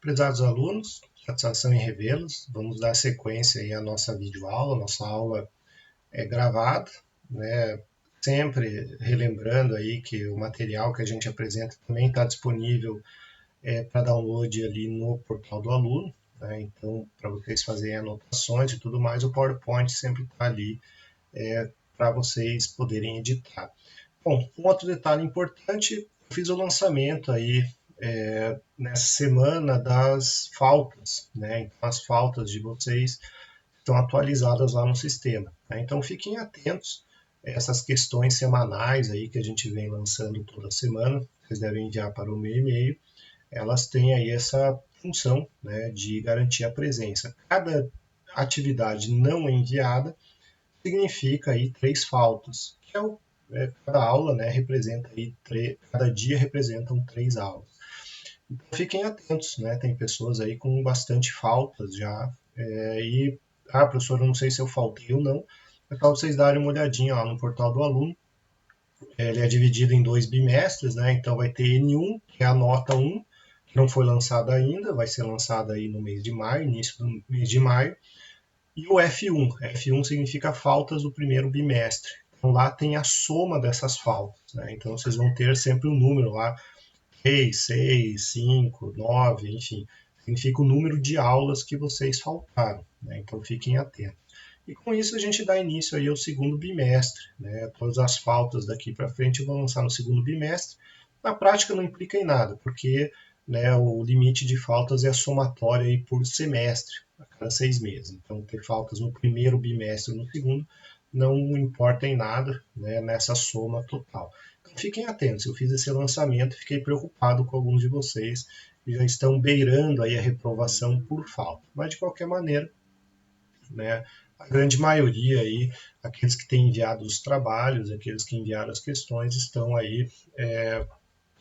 Prezados alunos, satisfação em revê-los. Vamos dar sequência aí à nossa videoaula. Nossa aula é gravada, né? Sempre relembrando aí que o material que a gente apresenta também está disponível para download ali no portal do aluno, né? Então, para vocês fazerem anotações e tudo mais, o PowerPoint sempre está ali para vocês poderem editar. Bom, um outro detalhe importante, eu fiz o lançamento aí nessa semana das faltas, né? Então, as faltas de vocês estão atualizadas lá no sistema, tá? Então, fiquem atentos a essas questões semanais aí que a gente vem lançando toda semana, vocês devem enviar para o meu e-mail, elas têm aí essa função, né, de garantir a presença. Cada atividade não enviada significa aí 3 faltas, que cada aula, né, representa aí cada dia representam 3 aulas. Então fiquem atentos, né? Tem pessoas aí com bastante faltas já. Professor, eu não sei se eu faltei ou não. É para vocês darem uma olhadinha lá no portal do aluno. Ele é dividido em 2 bimestres, né? Então vai ter N1, que é a nota 1, que não foi lançada ainda, vai ser lançada aí no mês de maio, início do mês de maio. E o F1. F1 significa faltas do primeiro bimestre. Então lá tem a soma dessas faltas, né? Então vocês vão ter sempre um número lá, 3, 6, 5, 9, enfim, significa o número de aulas que vocês faltaram, né? Então fiquem atentos. E com isso a gente dá início aí ao segundo bimestre, né? Todas as faltas daqui para frente eu vou lançar no segundo bimestre. Na prática não implica em nada, porque, né, o limite de faltas é a somatória aí por semestre, a cada 6 meses. Então ter faltas no primeiro bimestre ou no segundo não importa em nada, né, nessa soma total. Então fiquem atentos, eu fiz esse lançamento, fiquei preocupado com alguns de vocês que já estão beirando aí a reprovação por falta. Mas de qualquer maneira, né, a grande maioria aí, aqueles que têm enviado os trabalhos, aqueles que enviaram as questões, estão aí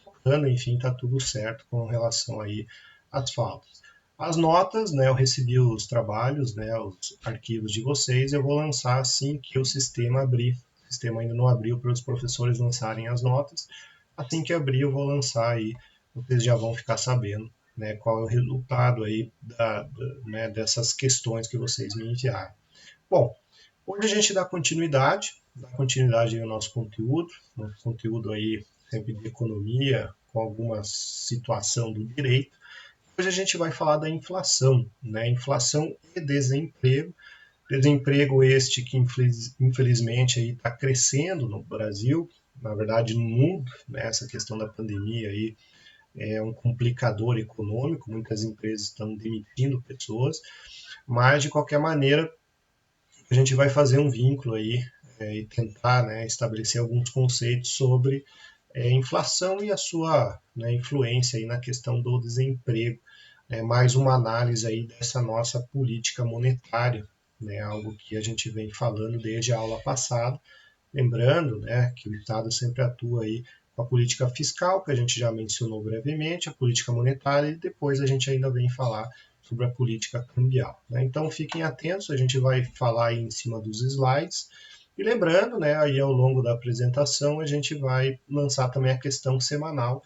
tocando, enfim, está tudo certo com relação aí às faltas. As notas, né, eu recebi os trabalhos, né, os arquivos de vocês, eu vou lançar assim que o sistema abrir. O sistema ainda não abriu para os professores lançarem as notas. Assim que abrir, eu vou lançar aí, vocês já vão ficar sabendo, né, qual é o resultado aí né, dessas questões que vocês me enviaram. Bom, hoje a gente dá continuidade ao nosso conteúdo aí sempre de economia, com alguma situação do direito. Hoje a gente vai falar da inflação, né? Inflação e desemprego. Desemprego este que infelizmente aí está crescendo no Brasil, na verdade no mundo, né? Essa questão da pandemia aí é um complicador econômico, muitas empresas estão demitindo pessoas, mas de qualquer maneira a gente vai fazer um vínculo aí e tentar, né, estabelecer alguns conceitos sobre inflação e a sua, né, influência aí na questão do desemprego. Mais uma análise aí dessa nossa política monetária, né, algo que a gente vem falando desde a aula passada, lembrando, né, que o Estado sempre atua aí com a política fiscal, que a gente já mencionou brevemente, a política monetária, e depois a gente ainda vem falar sobre a política cambial, né? Então fiquem atentos, a gente vai falar aí em cima dos slides, e lembrando, né, aí ao longo da apresentação a gente vai lançar também a questão semanal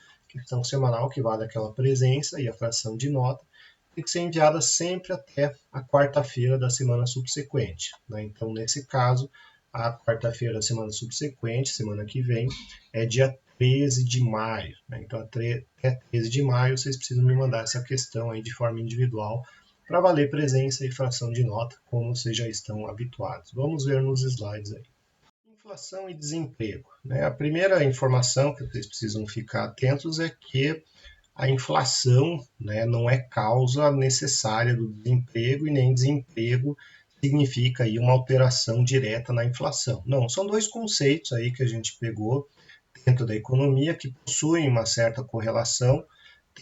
que vale aquela presença e a fração de nota, tem que ser enviada sempre até a quarta-feira da semana subsequente, né? Então, nesse caso, a quarta-feira da semana subsequente, semana que vem, é dia 13 de maio, né? Então, até 13 de maio, vocês precisam me mandar essa questão aí de forma individual para valer presença e fração de nota, como vocês já estão habituados. Vamos ver nos slides aí. Inflação e desemprego, né? A primeira informação que vocês precisam ficar atentos é que a inflação, né, não é causa necessária do desemprego e nem desemprego significa aí uma alteração direta na inflação. Não, são dois conceitos aí que a gente pegou dentro da economia que possuem uma certa correlação,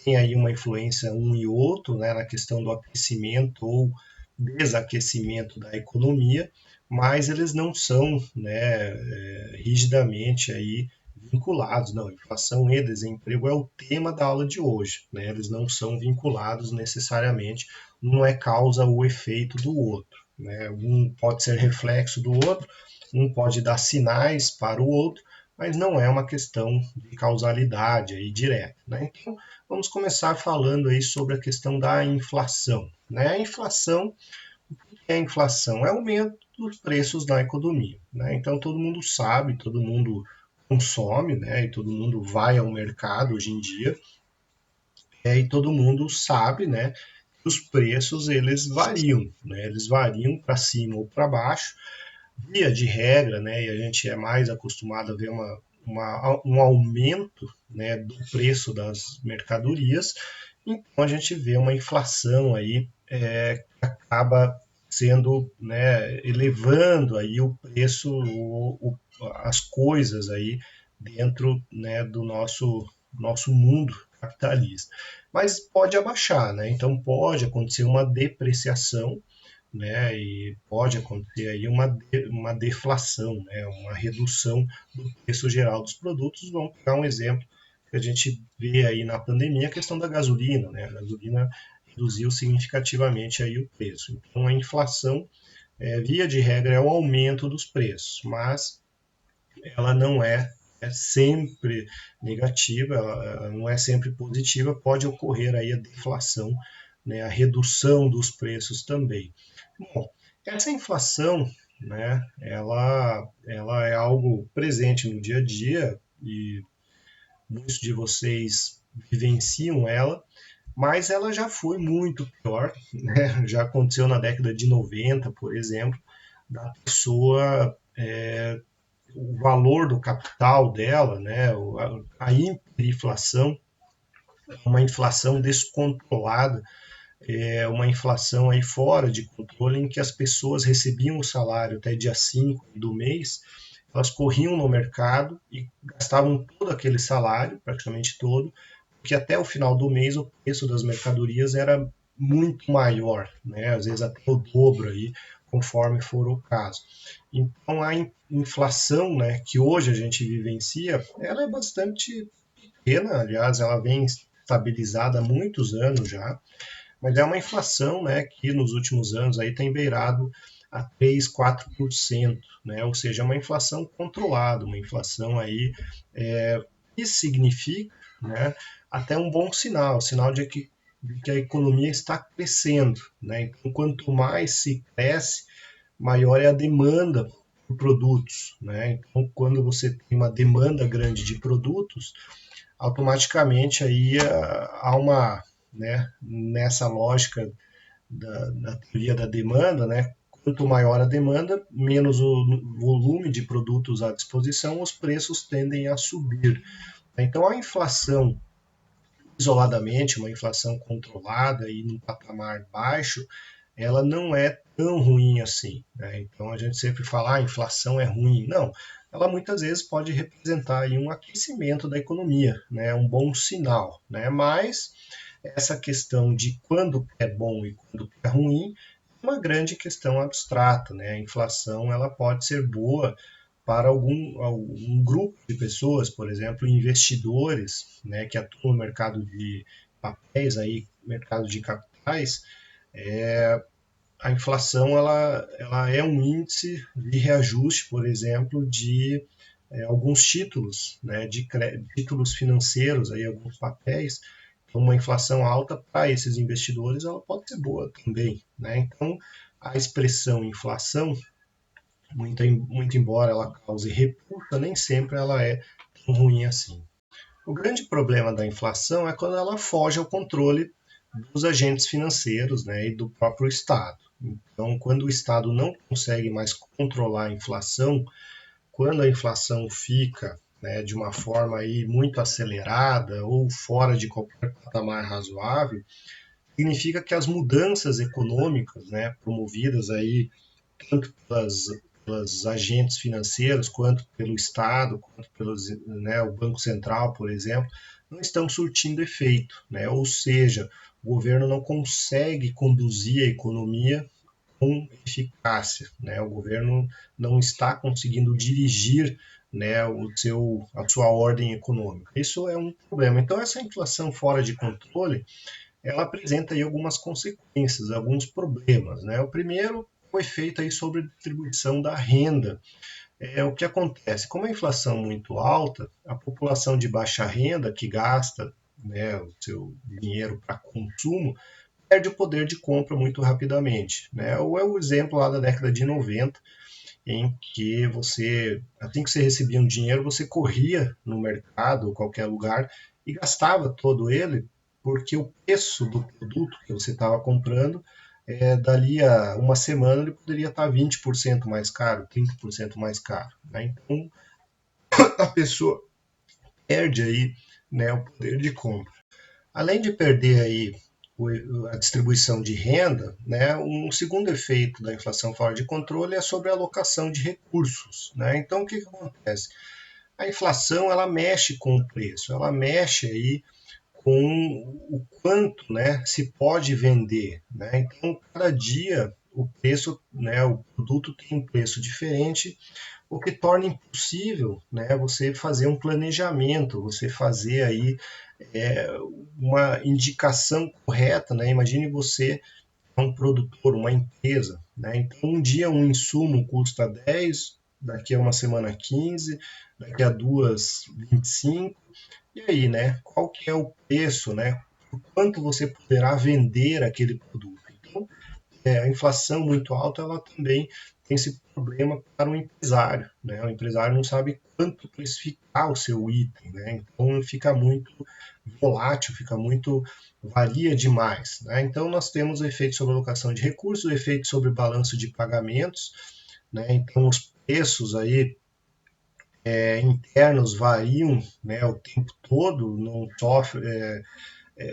tem aí uma influência um e outro, né, na questão do aquecimento ou desaquecimento da economia, mas eles não são, né, rigidamente aí vinculados. Não, inflação e desemprego é o tema da aula de hoje, né? Eles não são vinculados necessariamente, não é causa ou efeito do outro, né? Um pode ser reflexo do outro, um pode dar sinais para o outro, mas não é uma questão de causalidade aí direta, né? Então, vamos começar falando aí sobre a questão da inflação, né? A inflação, o que é a inflação? É o aumento dos preços na economia, né? Então, todo mundo sabe, todo mundo consome, né? E todo mundo vai ao mercado hoje em dia, e todo mundo sabe, né? Que os preços eles variam, né? Eles variam para cima ou para baixo, via de regra, né, e a gente é mais acostumado a ver um aumento, né, do preço das mercadorias, então a gente vê uma inflação aí que acaba sendo, né, elevando aí o preço, as coisas aí dentro, né, do nosso mundo capitalista. Mas pode abaixar, né? Então pode acontecer uma depreciação, né? E pode acontecer aí uma deflação, né? Uma redução do preço geral dos produtos. Vamos pegar um exemplo que a gente vê aí na pandemia, a questão da gasolina, né? A gasolina reduziu significativamente aí o preço. Então a inflação, via de regra, é o aumento dos preços, mas ela não é sempre negativa, ela não é sempre positiva, pode ocorrer aí a deflação, né, a redução dos preços também. Bom, essa inflação, né, ela é algo presente no dia a dia e muitos de vocês vivenciam ela, mas ela já foi muito pior, né? Já aconteceu na década de 90, por exemplo, da pessoa, o valor do capital dela, né, a hiperinflação, uma inflação descontrolada, uma inflação aí fora de controle, em que as pessoas recebiam o salário até dia 5 do mês, elas corriam no mercado e gastavam todo aquele salário, praticamente todo, porque até o final do mês o preço das mercadorias era muito maior, né? Às vezes até o dobro aí, conforme for o caso. Então a inflação, né, que hoje a gente vivencia, ela é bastante pequena, aliás, ela vem estabilizada há muitos anos já, mas é uma inflação, né, que nos últimos anos aí tem beirado a 3, 4%, né? Ou seja, é uma inflação controlada, uma inflação aí que significa, né, até um bom sinal, sinal de que a economia está crescendo, né? Então, quanto mais se cresce, maior é a demanda por produtos, né? Então, quando você tem uma demanda grande de produtos, automaticamente aí há uma, né, nessa lógica da teoria da demanda, né, quanto maior a demanda, menos o volume de produtos à disposição, os preços tendem a subir. Então a inflação isoladamente, uma inflação controlada e num patamar baixo, ela não é tão ruim assim, né? Então a gente sempre fala, a inflação é ruim. Não, ela muitas vezes pode representar aí um aquecimento da economia, né? Um bom sinal, né? Mas essa questão de quando é bom e quando é ruim é uma grande questão abstrata, né? A inflação ela pode ser boa para algum grupo de pessoas, por exemplo, investidores, né, que atuam no mercado de papéis, aí, mercado de capitais. A inflação ela é um índice de reajuste, por exemplo, de alguns títulos, né, de títulos financeiros, aí, alguns papéis. Então, uma inflação alta para esses investidores ela pode ser boa também, né? Então, a expressão inflação, muito embora ela cause repulsa, nem sempre ela é tão ruim assim. O grande problema da inflação é quando ela foge ao controle dos agentes financeiros, né, e do próprio Estado. Então, quando o Estado não consegue mais controlar a inflação, quando a inflação fica, né, de uma forma aí muito acelerada ou fora de qualquer patamar razoável, significa que as mudanças econômicas, né, promovidas aí tanto pelos agentes financeiros, quanto pelo Estado, quanto pelos, né, o Banco Central, por exemplo, não estão surtindo efeito, né? Ou seja, o governo não consegue conduzir a economia com eficácia, né? O governo não está conseguindo dirigir, né, a sua ordem econômica. Isso é um problema. Então, essa inflação fora de controle, ela apresenta aí algumas consequências, alguns problemas, né? O primeiro, o efeito aí sobre a distribuição da renda. O que acontece? Como a inflação é muito alta, a população de baixa renda que gasta, né, o seu dinheiro para consumo perde o poder de compra muito rapidamente, né? Ou é o exemplo lá da década de 90, em que você, assim que você recebia um dinheiro, você corria no mercado ou qualquer lugar e gastava todo ele, porque o preço do produto que você estava comprando, dali a uma semana ele poderia estar 20% mais caro, 30% mais caro, né? Então a pessoa perde aí, né, o poder de compra. Além de perder aí a distribuição de renda, né, um segundo efeito da inflação fora de controle é sobre a alocação de recursos. Né? Então, o que acontece? A inflação ela mexe com o preço, ela mexe aí com o quanto, né, se pode vender. Né? Então, cada dia o preço, né, o produto tem um preço diferente, o que torna impossível, né, você fazer um planejamento, você fazer aí é, uma indicação correta, né? Imagine você é um produtor, uma empresa, né? Então um dia um insumo custa 10, daqui a uma semana 15, daqui a duas 25, e aí, né? Qual que é o preço, né? Por quanto você poderá vender aquele produto? Então, a inflação muito alta, ela também tem esse problema para o empresário, né? O empresário não sabe quanto precificar o seu item, né? Então fica muito volátil, fica muito varia demais, né? Então nós temos o efeito sobre alocação de recursos, o efeito sobre balanço de pagamentos, né? Então os preços aí internos variam, né, o tempo todo, não sofre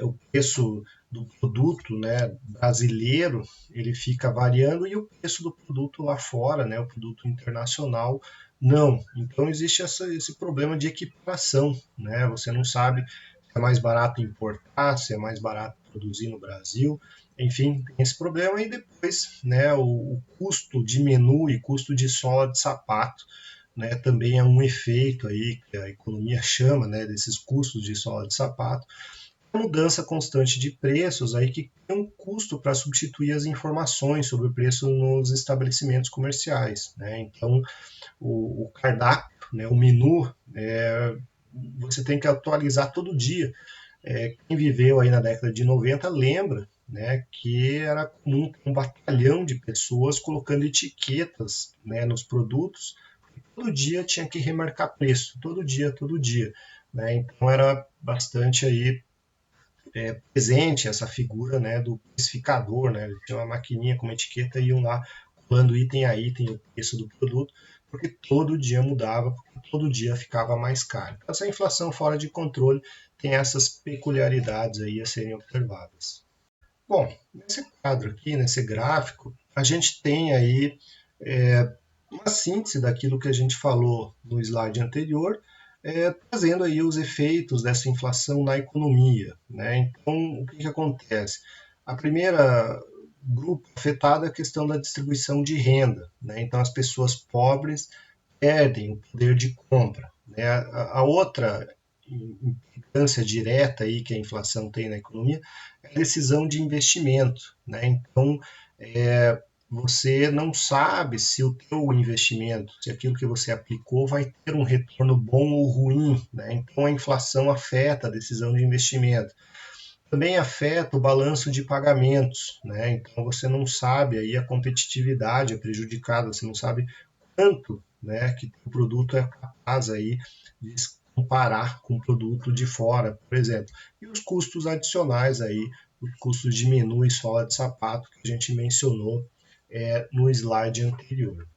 o preço do produto, né, brasileiro, ele fica variando e o preço do produto lá fora, né, o produto internacional, não. Então existe esse problema de equiparação, né? Você não sabe se é mais barato importar, se é mais barato produzir no Brasil, enfim, tem esse problema e depois, né, o custo diminui, custo de sola de sapato, né, também é um efeito aí que a economia chama, né, desses custos de sola de sapato, mudança constante de preços aí que tem um custo para substituir as informações sobre o preço nos estabelecimentos comerciais, né? Então o cardápio, né, o menu, você tem que atualizar todo dia. Quem viveu aí na década de 90 lembra, né, que era comum um batalhão de pessoas colocando etiquetas, né, nos produtos. Todo dia tinha que remarcar preço, todo dia. Né? Então era bastante aí presente essa figura, né, do precificador, né? Ele tinha uma maquininha com uma etiqueta e iam lá colando item a item o preço do produto, porque todo dia mudava, porque todo dia ficava mais caro. Então, essa inflação fora de controle tem essas peculiaridades aí a serem observadas. Bom, nesse quadro aqui, nesse gráfico, a gente tem aí uma síntese daquilo que a gente falou no slide anterior, trazendo aí os efeitos dessa inflação na economia. Né? Então, o que acontece? A primeira grupo afetado é a questão da distribuição de renda. Né? Então, as pessoas pobres perdem o poder de compra. Né? A outra implicância direta aí que a inflação tem na economia é a decisão de investimento. Né? Então, você não sabe se o teu investimento, se aquilo que você aplicou vai ter um retorno bom ou ruim, né? Então a inflação afeta a decisão de investimento. Também afeta o balanço de pagamentos, né? Então você não sabe aí a competitividade é prejudicada, você não sabe quanto, né, que o produto é capaz aí de comparar com o produto de fora, por exemplo. E os custos adicionais aí, os custos de menu e sola de sapato que a gente mencionou no slide anterior.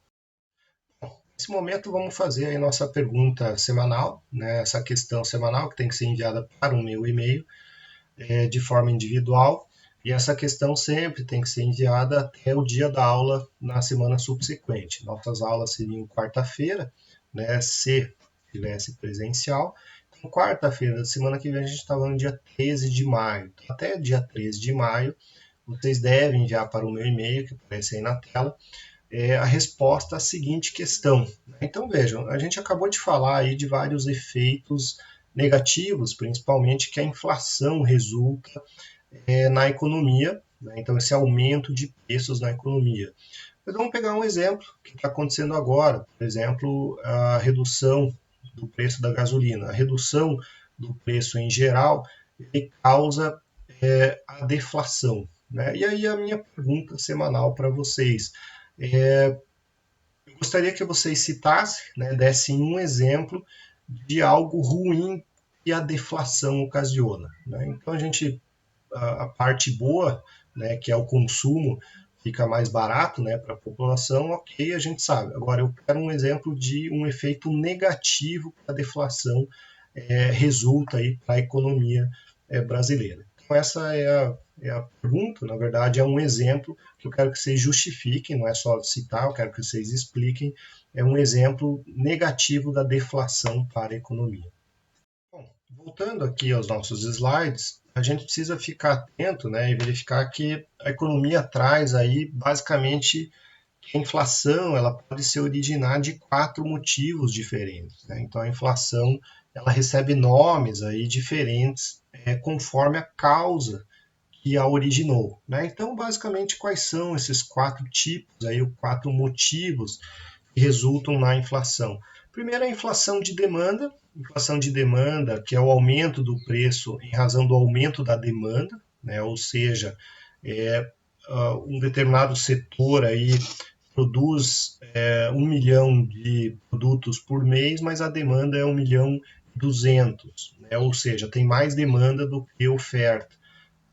Nesse momento, vamos fazer a nossa pergunta semanal, né, essa questão semanal que tem que ser enviada para o meu e-mail de forma individual, e essa questão sempre tem que ser enviada até o dia da aula na semana subsequente. Nossas aulas seriam quarta-feira, né, se tivesse presencial. Então, quarta-feira da semana que vem, a gente está falando dia 13 de maio. Então, até dia 13 de maio, vocês devem enviar para o meu e-mail, que aparece aí na tela, a resposta à seguinte questão. Então vejam, a gente acabou de falar aí de vários efeitos negativos, principalmente que a inflação resulta na economia, né? Então, esse aumento de preços na economia. Mas vamos pegar um exemplo que está acontecendo agora, por exemplo, a redução do preço da gasolina. A redução do preço em geral ele causa a deflação, né? E aí a minha pergunta semanal para vocês eu gostaria que vocês citassem, né, dessem um exemplo de algo ruim que a deflação ocasiona, né? Então a parte boa, né, que é o consumo, fica mais barato, né, para a população, ok, a gente sabe. Agora, eu quero um exemplo de um efeito negativo que a deflação resulta aí para a economia brasileira. Então, essa é a pergunta, na verdade, é um exemplo que eu quero que vocês justifiquem, não é só citar, eu quero que vocês expliquem, é um exemplo negativo da deflação para a economia. Bom, voltando aqui aos nossos slides, a gente precisa ficar atento, né, e verificar que a economia traz aí basicamente que a inflação ela pode se originar de quatro motivos diferentes, né? Então a inflação ela recebe nomes aí diferentes conforme a causa que a originou, né? Então basicamente quais são esses quatro tipos aí, os quatro motivos que resultam na inflação? Primeiro, a inflação de demanda, que é o aumento do preço em razão do aumento da demanda, né? Ou seja, um determinado setor aí produz 1 milhão de produtos por mês, mas a demanda é 1.200.000, né? Ou seja, tem mais demanda do que oferta.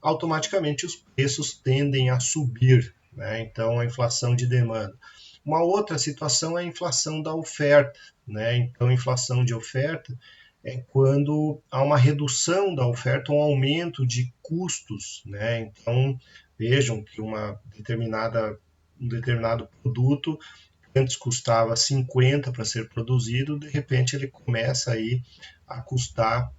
Automaticamente os preços tendem a subir, né? Então a inflação de demanda. Uma outra situação é a inflação da oferta, né? Então a inflação de oferta é quando há uma redução da oferta, um aumento de custos, né? Então vejam que um determinado produto que antes custava 50 para ser produzido, de repente ele começa aí a custar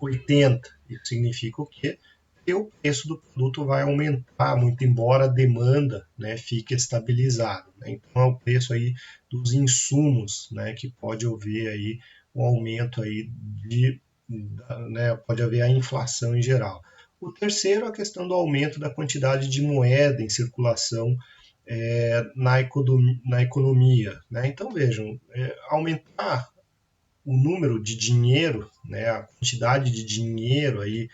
80. Isso significa o quê? Que o preço do produto vai aumentar, muito embora a demanda, né, fique estabilizada, né? Então é o preço aí dos insumos, né, que pode haver aí um aumento aí né, pode haver a inflação em geral. O terceiro é a questão do aumento da quantidade de moeda em circulação na economia, né? Então vejam, aumentar o número de dinheiro, né, a quantidade de dinheiro aí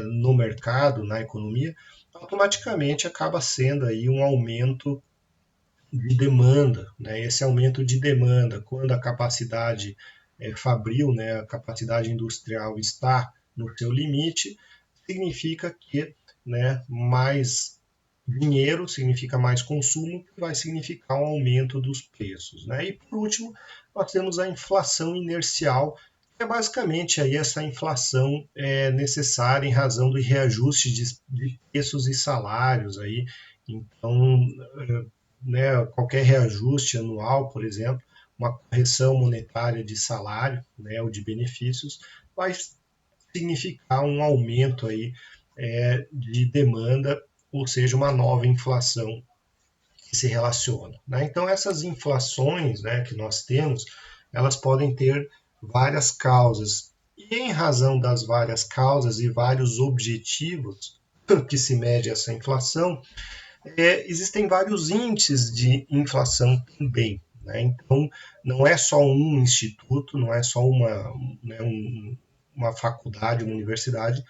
no mercado, na economia, automaticamente acaba sendo aí um aumento de demanda, né? Esse aumento de demanda, quando a capacidade fabril, né, a capacidade industrial está no seu limite, significa que, né, mais dinheiro significa mais consumo, que vai significar um aumento dos preços, né? E por último, nós temos a inflação inercial, que é basicamente aí essa inflação necessária em razão do reajuste de preços e salários aí. Então, né, qualquer reajuste anual, por exemplo, uma correção monetária de salário, né, ou de benefícios, vai significar um aumento aí de demanda, ou seja, uma nova inflação que se relaciona, né? Então essas inflações, né, que nós temos, elas podem ter várias causas e em razão das várias causas e vários objetivos que se mede essa inflação, existem vários índices de inflação também, né? Então não é só um instituto, não é só né, uma faculdade, uma universidade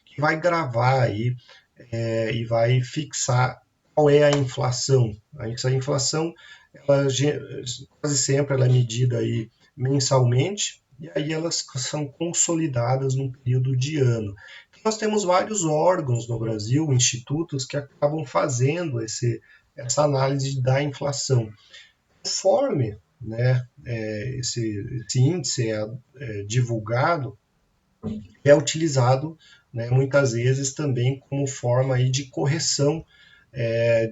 que vai gravar aí e vai fixar qual é a inflação. Essa inflação, ela, quase sempre ela é medida aí mensalmente, e aí elas são consolidadas num período de ano. Então, nós temos vários órgãos no Brasil, institutos, que acabam fazendo essa análise da inflação. Conforme né, esse índice é divulgado, é utilizado né, muitas vezes também como forma aí de correção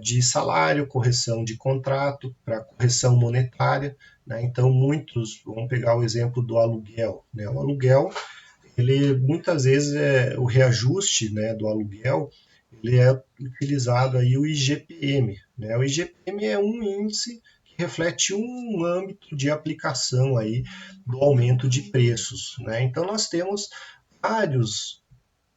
de salário, correção de contrato, para correção monetária. Né? Então, vamos pegar o exemplo do aluguel. Né? O aluguel, ele muitas vezes o reajuste né, do aluguel, ele é utilizado aí o IGPM. Né? O IGPM é um índice que reflete um âmbito de aplicação aí do aumento de preços. Né? Então, nós temos vários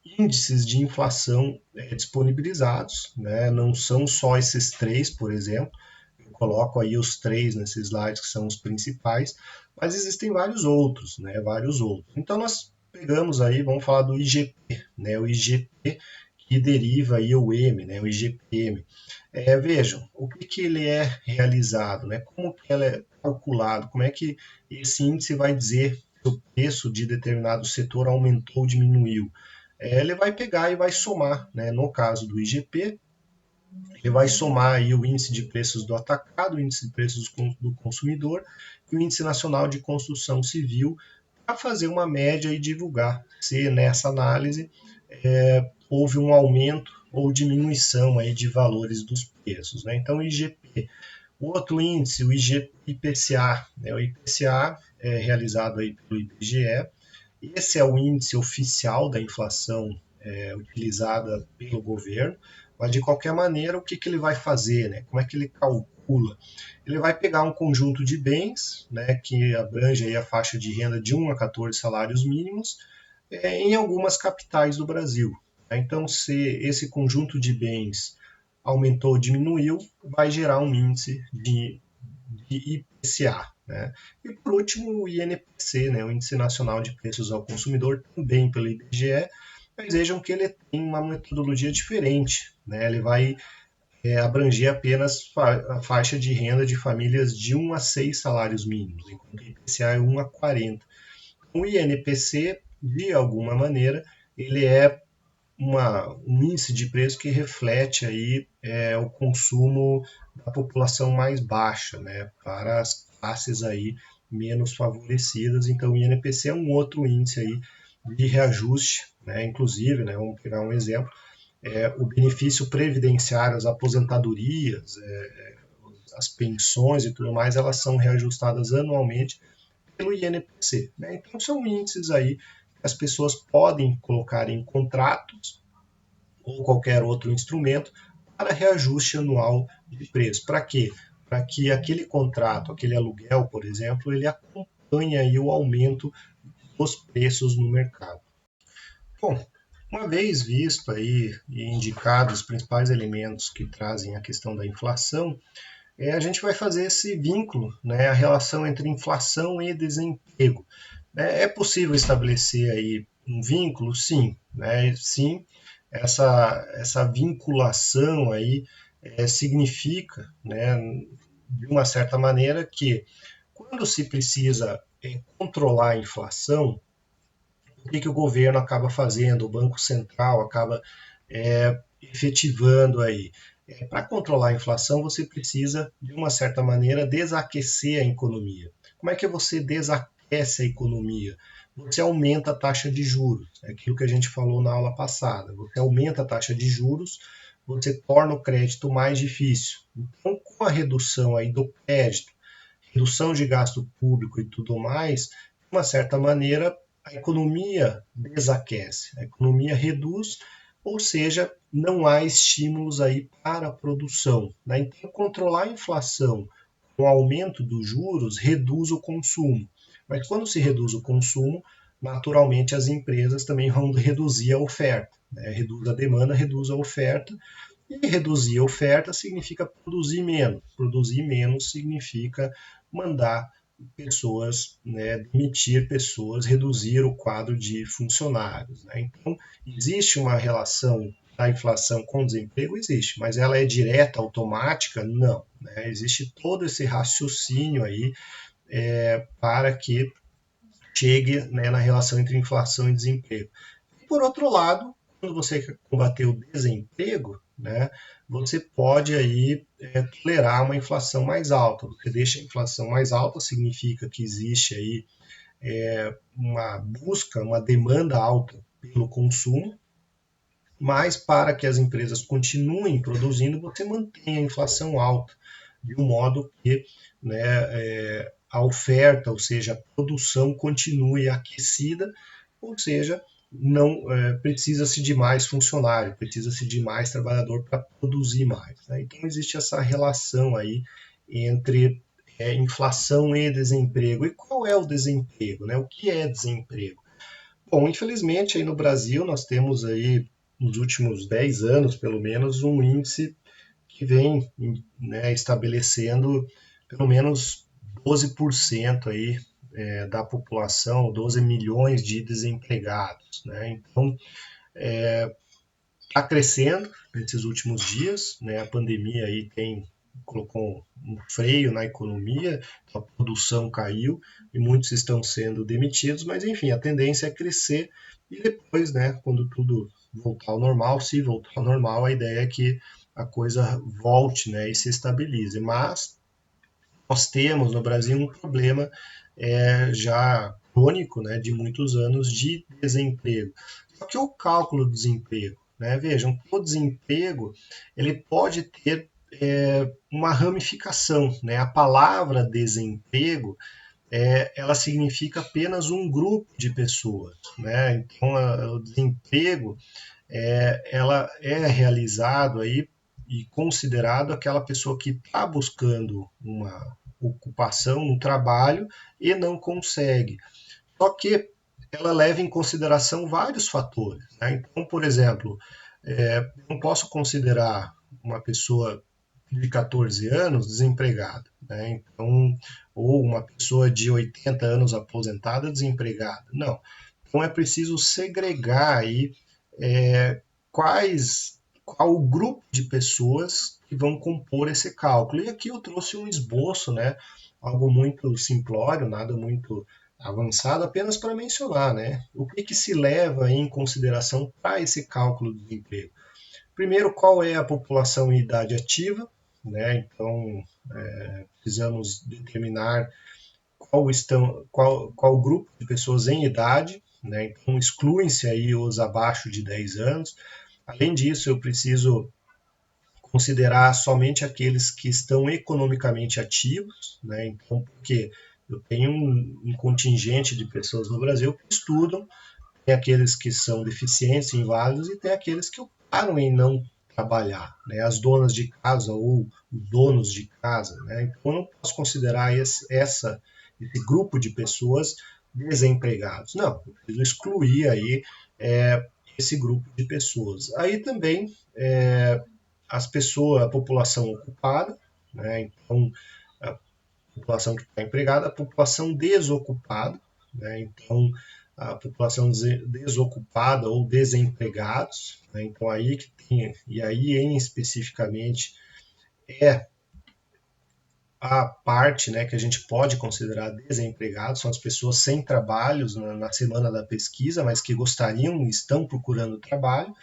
índices de inflação disponibilizados, né? Não são só esses três, por exemplo. Eu coloco aí os três nesses slides que são os principais, mas existem vários outros, né? Vários outros. Então nós pegamos aí, vamos falar do IGP, né? O IGP que deriva aí o M, né? O IGPM. Vejam, o que, que ele é realizado, né? Como que ele é calculado, como é que esse índice vai dizer se o preço de determinado setor aumentou ou diminuiu. Ele vai pegar e vai somar, né? No caso do IGP, ele vai somar aí o índice de preços do atacado, o índice de preços do consumidor e o índice nacional de construção civil para fazer uma média e divulgar se nessa análise houve um aumento ou diminuição aí de valores dos preços, né? Então, o IGP. O outro índice, o IPCA, né? O IPCA é realizado aí pelo IBGE. Esse é o índice oficial da inflação utilizada pelo governo, mas de qualquer maneira, o que, que ele vai fazer, né? Como é que ele calcula? Ele vai pegar um conjunto de bens, né, que abrange aí a faixa de renda de 1 a 14 salários mínimos, em algumas capitais do Brasil. Então, se esse conjunto de bens aumentou ou diminuiu, vai gerar um índice de IPCA. Né? E por último, o INPC, né? O Índice Nacional de Preços ao Consumidor, também pelo IBGE, mas vejam que ele tem uma metodologia diferente. Né? Ele vai abranger apenas a faixa de renda de famílias de 1 a 6 salários mínimos, enquanto o IPCA é 1 a 40. O INPC, de alguma maneira, ele é um índice de preço que reflete aí o consumo da população mais baixa, né, para as classes aí menos favorecidas. Então, o INPC é um outro índice aí de reajuste, né, inclusive, né, vamos pegar um exemplo, o benefício previdenciário, as aposentadorias, as pensões e tudo mais, elas são reajustadas anualmente pelo INPC. Né? Então, são índices aí que as pessoas podem colocar em contratos ou qualquer outro instrumento para reajuste anual de preço. Para quê? Para que aquele contrato, aquele aluguel, por exemplo, ele acompanhe aí o aumento dos preços no mercado. Bom, uma vez visto aí e indicados os principais elementos que trazem a questão da inflação, a gente vai fazer esse vínculo, né, a relação entre inflação e desemprego. É possível estabelecer aí um vínculo? Sim, né, sim. Essa vinculação aí significa, né, de uma certa maneira, que quando se precisa controlar a inflação, o que, que o governo acaba fazendo, o Banco Central acaba efetivando aí? Para controlar a inflação, você precisa, de uma certa maneira, desaquecer a economia. Como é que você desaquece a economia? Você aumenta a taxa de juros, é aquilo que a gente falou na aula passada. Você aumenta a taxa de juros, você torna o crédito mais difícil. Então, com a redução aí do crédito, redução de gasto público e tudo mais, de uma certa maneira, a economia desaquece, a economia reduz, ou seja, não há estímulos aí para a produção. Né? Então, controlar a inflação com o aumento dos juros reduz o consumo. Mas quando se reduz o consumo, naturalmente as empresas também vão reduzir a oferta. Né? Reduz a demanda, reduz a oferta. E reduzir a oferta significa produzir menos. Produzir menos significa mandar pessoas, né, demitir pessoas, reduzir o quadro de funcionários. Né? Então, existe uma relação da inflação com o desemprego? Existe, mas ela é direta, automática? Não. Né? Existe todo esse raciocínio aí para que chegue, né, na relação entre inflação e desemprego. E, por outro lado, quando você quer combater o desemprego, né, você pode aí tolerar uma inflação mais alta. Você deixa a inflação mais alta, significa que existe aí uma busca, uma demanda alta pelo consumo, mas para que as empresas continuem produzindo, você mantém a inflação alta, de um modo que, né, a oferta, ou seja, a produção continue aquecida, ou seja, não precisa-se de mais funcionário, precisa-se de mais trabalhador para produzir mais. Né? Então existe essa relação aí entre inflação e desemprego. E qual é o desemprego? Né? O que é desemprego? Bom, infelizmente aí no Brasil nós temos aí nos últimos 10 anos, pelo menos, um índice que vem, né, estabelecendo pelo menos 12% aí da população, 12 milhões de desempregados, né? Então, está crescendo nesses últimos dias, né? A pandemia aí colocou um freio na economia, a produção caiu e muitos estão sendo demitidos, mas enfim, a tendência é crescer e depois, né, quando tudo voltar ao normal, se voltar ao normal, a ideia é que a coisa volte, né, e se estabilize. Mas nós temos no Brasil um problema já crônico, né, de muitos anos de desemprego. Só que o cálculo do desemprego, né, vejam, o desemprego ele pode ter uma ramificação, né? A palavra desemprego ela significa apenas um grupo de pessoas, né? Então o desemprego ela é realizado aí e considerado aquela pessoa que está buscando uma ocupação, um trabalho e não consegue. Só que ela leva em consideração vários fatores, né? Então, por exemplo, eu não posso considerar uma pessoa de 14 anos desempregada, né? Então, ou uma pessoa de 80 anos aposentada desempregada. Não. Então é preciso segregar aí é, qual o grupo de pessoas que vão compor esse cálculo. E aqui eu trouxe um esboço, né? Algo muito simplório, nada muito avançado, apenas para mencionar, né? O que se leva em consideração para esse cálculo do desemprego? Primeiro, qual é a população em idade ativa, né? Então, precisamos determinar qual o grupo de pessoas em idade, né? Então, excluem-se aí os abaixo de 10 anos. Além disso, eu preciso considerar somente aqueles que estão economicamente ativos, né? Então, porque eu tenho um contingente de pessoas no Brasil que estudam, tem aqueles que são deficientes, inválidos, e tem aqueles que optaram em não trabalhar, né? As donas de casa ou os donos de casa, né? Então, eu não posso considerar esse grupo de pessoas desempregados. Não, eu preciso excluir aí esse grupo de pessoas. Aí também a população ocupada, né? Então, a população que está empregada, a população desocupada, né? Então, a população desocupada ou desempregados, né? Então aí que tem, e aí em especificamente é a parte, né, que a gente pode considerar desempregados, são as pessoas sem trabalhos na semana da pesquisa, mas que gostariam e estão procurando trabalho.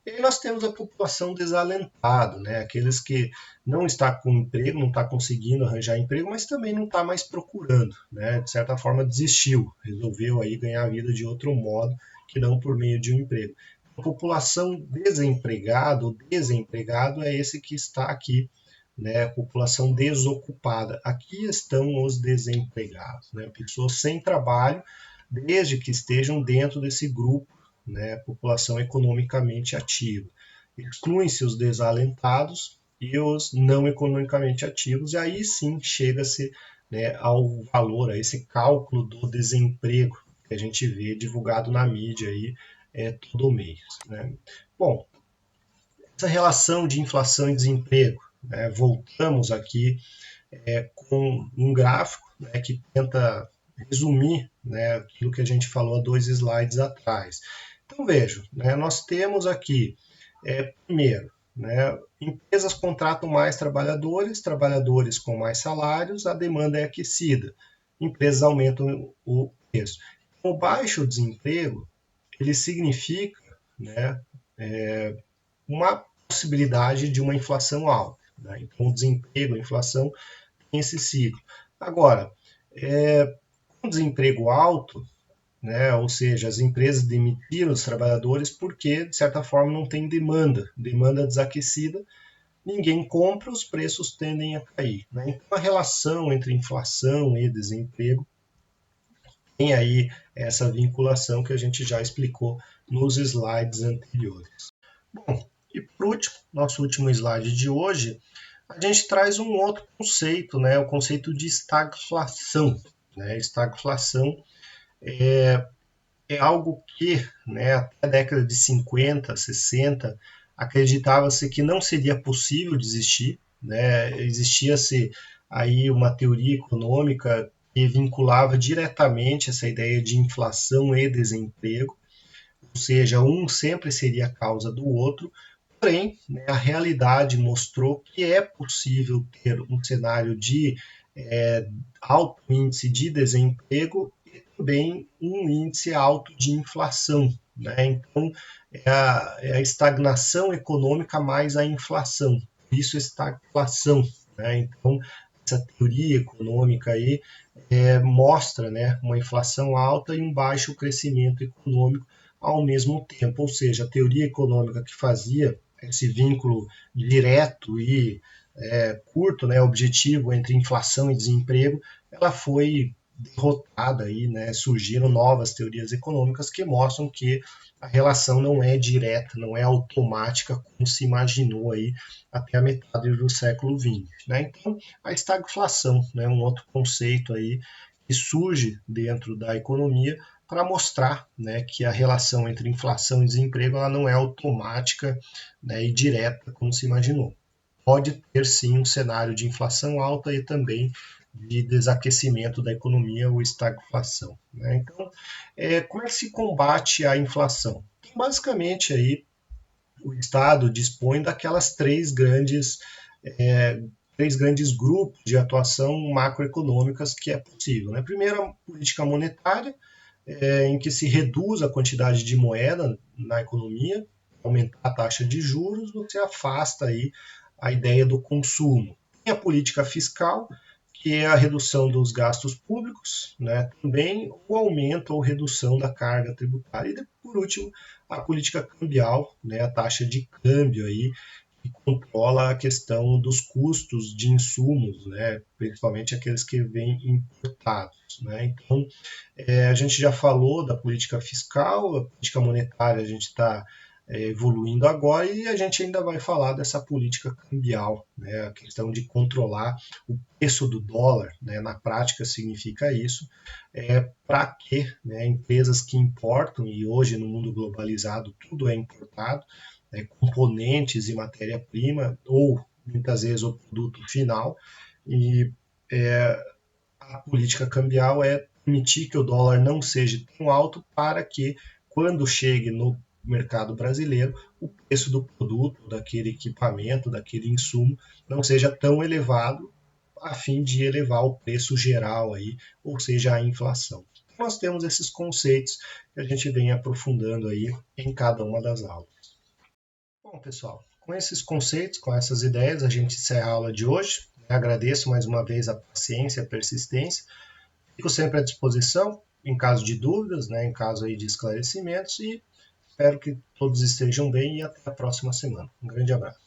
E aí nós temos a população desalentada, né? Aqueles que não está com emprego, não está conseguindo arranjar emprego, mas também não está mais procurando, né? De certa forma desistiu, resolveu aí ganhar a vida de outro modo que não por meio de um emprego. A população desempregada ou desempregado é esse que está aqui, né? A população desocupada. Aqui estão os desempregados, né? Pessoas sem trabalho, desde que estejam dentro desse grupo, né, população economicamente ativa. Excluem-se os desalentados e os não economicamente ativos, e aí sim chega-se, né, ao valor, a esse cálculo do desemprego que a gente vê divulgado na mídia aí todo mês. Né? Bom, essa relação de inflação e desemprego, né, voltamos aqui com um gráfico, né, que tenta resumir, né, aquilo que a gente falou há 2 slides atrás. Então vejo, né, nós temos aqui, primeiro, né, empresas contratam mais trabalhadores, trabalhadores com mais salários, a demanda é aquecida, empresas aumentam o preço. O baixo desemprego ele significa, né, uma possibilidade de uma inflação alta. Né? Então, o desemprego, a inflação tem esse ciclo. Agora, com desemprego alto, né, ou seja, as empresas demitiram os trabalhadores porque, de certa forma, não tem demanda desaquecida, ninguém compra, os preços tendem a cair. Né? Então, a relação entre inflação e desemprego tem aí essa vinculação que a gente já explicou nos slides anteriores. Bom, e por último, nosso último slide de hoje, a gente traz um outro conceito, né, o conceito de estagflação. Né? Estagflação é algo que, né, até a década de 50, 60, acreditava-se que não seria possível de existir, né? Existia-se aí uma teoria econômica que vinculava diretamente essa ideia de inflação e desemprego, ou seja, um sempre seria a causa do outro. Porém, né, a realidade mostrou que é possível ter um cenário de é, alto índice de desemprego e também um índice alto de inflação. Né? Então, é a estagnação econômica mais a inflação. Isso é estagflação. Né? Então, essa teoria econômica aí mostra, né, uma inflação alta e um baixo crescimento econômico ao mesmo tempo. Ou seja, a teoria econômica que fazia esse vínculo direto e curto, né, objetivo entre inflação e desemprego, ela foi derrotada aí, né, surgiram novas teorias econômicas que mostram que a relação não é direta, não é automática como se imaginou aí até a metade do século XX. Né? Então, a estagflação, né, um outro conceito aí que surge dentro da economia para mostrar, né, que a relação entre inflação e desemprego ela não é automática, né, e direta como se imaginou. Pode ter sim um cenário de inflação alta e também de desaquecimento da economia ou estagflação. Né? Então, como é que se combate a inflação? Basicamente aí o Estado dispõe daquelas três grandes grupos de atuação macroeconômicas que é possível. Né? Primeiro, a política monetária, em que se reduz a quantidade de moeda na economia, aumentar a taxa de juros, você afasta aí a ideia do consumo. Tem a política fiscal, que é a redução dos gastos públicos, né? Também o aumento ou redução da carga tributária. E, por último, a política cambial, né? A taxa de câmbio aí, que controla a questão dos custos de insumos, né? Principalmente aqueles que vêm importados. Né? Então, a gente já falou da política fiscal, a política monetária a gente está evoluindo agora e a gente ainda vai falar dessa política cambial, né? A questão de controlar o preço do dólar, né? Na prática significa isso, para que, né, empresas que importam, e hoje no mundo globalizado tudo é importado, né, componentes e matéria-prima, ou muitas vezes o produto final, e a política cambial é permitir que o dólar não seja tão alto para que, quando chegue no mercado brasileiro, o preço do produto, daquele equipamento, daquele insumo, não seja tão elevado a fim de elevar o preço geral aí, ou seja, a inflação. Então, nós temos esses conceitos que a gente vem aprofundando aí em cada uma das aulas. Bom, pessoal, com esses conceitos, com essas ideias, a gente encerra a aula de hoje. Agradeço mais uma vez a paciência, a persistência. Fico sempre à disposição em caso de dúvidas, né, em caso aí de esclarecimentos e espero que todos estejam bem e até a próxima semana. Um grande abraço.